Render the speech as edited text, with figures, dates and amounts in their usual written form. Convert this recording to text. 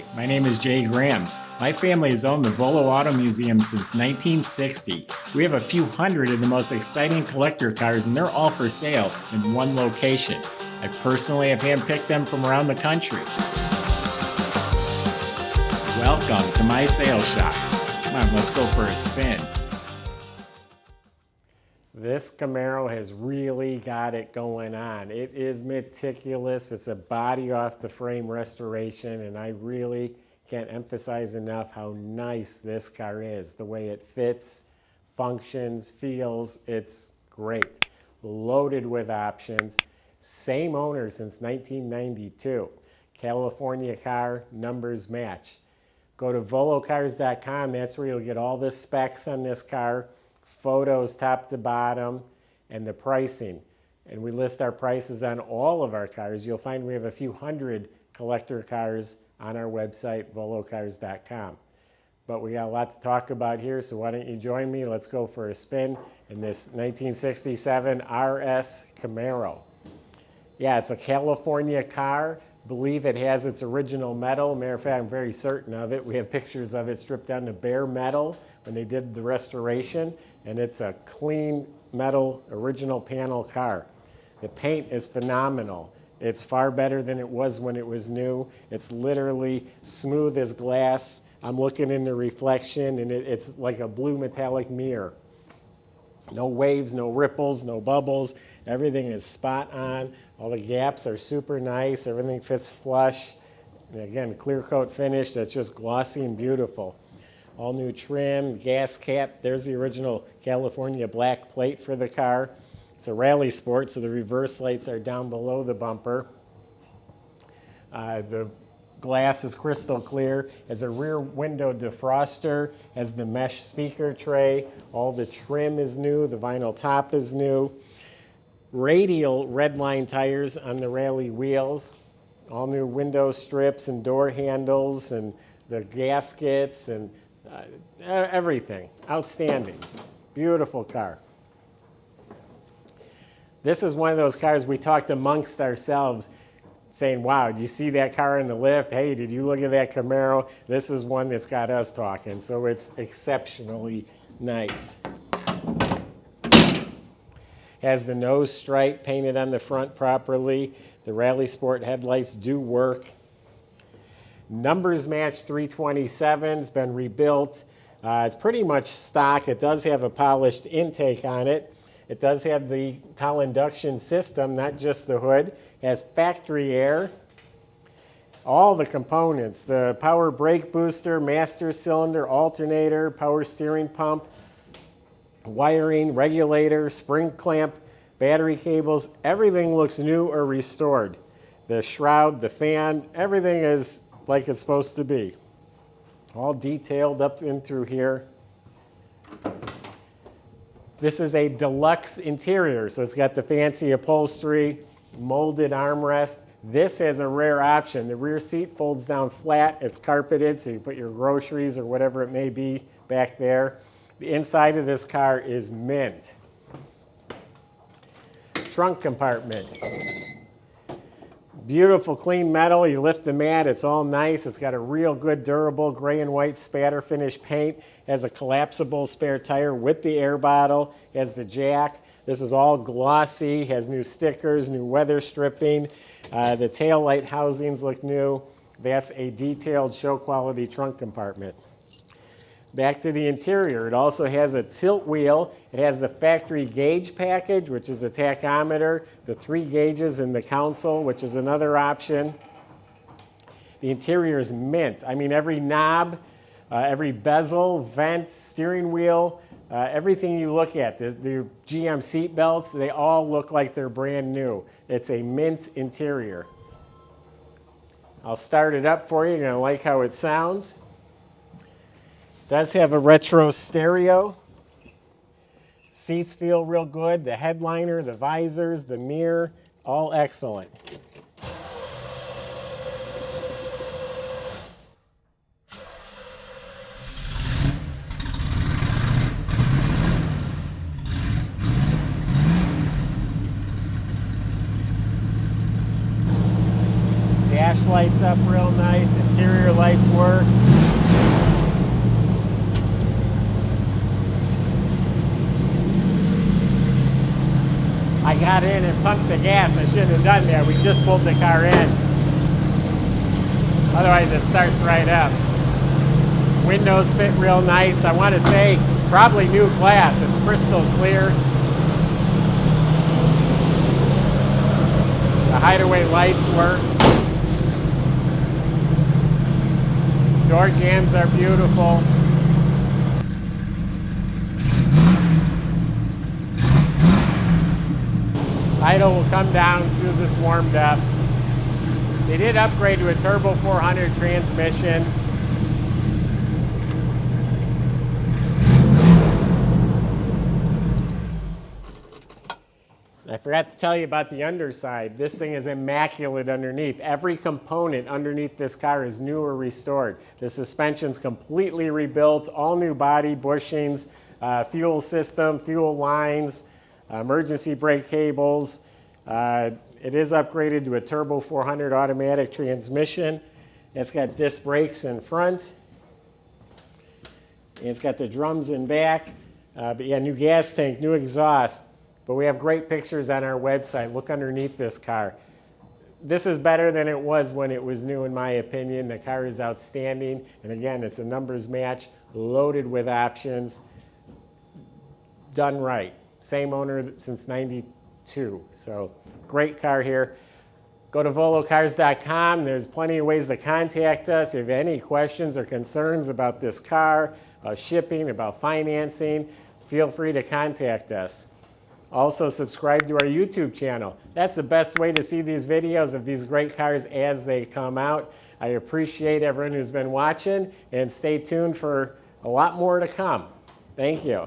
Hi, my name is Jay Grams. My family has owned the Volo Auto Museum since 1960. We have a few hundred of the most exciting collector cars, and they're all for sale in one location. I personally have handpicked them from around the country. Welcome to my sales shop. Come on, let's go for a spin. This Camaro has really got it going on. It is meticulous. It's a body off the frame restoration, and I really can't emphasize enough how nice this car is. The way it fits, functions, feels, it's great. Loaded with options. Same owner since 1992. California car, numbers match. Go to volocars.com. That's where you'll get all the specs on this car. Photos top to bottom, and the pricing. And we list our prices on all of our cars. You'll find we have a few hundred collector cars on our website, volocars.com. But we got a lot to talk about here, so why don't you join me? Let's go for a spin in this 1967 RS Camaro. Yeah, it's a California car. Believe it has its original metal. Matter of fact, I'm very certain of it. We have pictures of it stripped down to bare metal when they did the restoration, and it's a clean metal original panel car. The paint is phenomenal. It's far better than it was when it was new. It's literally smooth as glass. I'm looking in the reflection, and it's like a blue metallic mirror. No waves, no ripples, no bubbles. Everything is spot on. All the gaps are super nice. Everything fits flush. And again, clear coat finish that's just glossy and beautiful. All new trim, gas cap. There's the original California black plate for the car. It's a rally sport, so the reverse lights are down below the bumper. The glass is crystal clear. Has a rear window defroster. Has the mesh speaker tray. All the trim is new. The vinyl top is new. Radial redline tires on the rally wheels. All new window strips and door handles and the gaskets and everything. Outstanding. Beautiful car. This is one of those cars we talked amongst ourselves saying, wow, did you see that car in the lift? Hey, did you look at that Camaro? This is one that's got us talking, so it's exceptionally nice. Has the nose stripe painted on the front properly. The Rally Sport headlights do work. Numbers match 327. It's been rebuilt. It's pretty much stock. It does have a polished intake on it. It does have the towel induction system, not just the hood. It has factory air. All the components, the power brake booster, master cylinder, alternator, power steering pump, wiring, regulator, spring clamp, battery cables, everything looks new or restored. The shroud, the fan, everything is like it's supposed to be. All detailed up in through here. This is a deluxe interior, so it's got the fancy upholstery, molded armrest. This has a rare option. The rear seat folds down flat. It's carpeted, so you put your groceries or whatever it may be back there. The inside of this car is mint. Trunk compartment. Beautiful clean metal. You lift the mat, it's all nice. It's got a real good durable gray and white spatter finish paint. Has a collapsible spare tire with the air bottle. Has the jack. This is all glossy. Has new stickers, new weather stripping. The tail light housings look new. That's a detailed show quality trunk compartment. Back to the interior, it also has a tilt wheel. It has the factory gauge package, which is a tachometer, the 3 gauges in the console, which is another option. The interior is mint. I mean, every knob, every bezel, vent, steering wheel, everything you look at, the GM seat belts, they all look like they're brand new. It's a mint interior. I'll start it up for you. You're going to like how it sounds. Does have a retro stereo. Seats feel real good. The headliner, the visors, the mirror, all excellent. Dash lights up real nice. Interior rear lights work. I got in and pumped the gas. I shouldn't have done that. We just pulled the car in. Otherwise it starts right up. Windows fit real nice. I want to say probably new glass. It's crystal clear. The hideaway lights work. Door jambs are beautiful. Idle will come down as soon as it's warmed up. They did upgrade to a turbo 400 transmission. I forgot to tell you about the underside. This thing is immaculate underneath. Every component underneath this car is new or restored. The suspension's completely rebuilt, all new body, bushings, fuel system, fuel lines, emergency brake cables. It is upgraded to a turbo 400 automatic transmission. It's got disc brakes in front. And it's got the drums in back. But yeah, new gas tank, new exhaust. But we have great pictures on our website. Look underneath this car. This is better than it was when it was new, in my opinion. The car is outstanding. And again, it's a numbers match, loaded with options, done right. Same owner since '92. So great car here. Go to volocars.com. There's plenty of ways to contact us. If you have any questions or concerns about this car, about shipping, about financing, feel free to contact us. Also, subscribe to our YouTube channel. That's the best way to see these videos of these great cars as they come out. I appreciate everyone who's been watching, and stay tuned for a lot more to come. Thank you.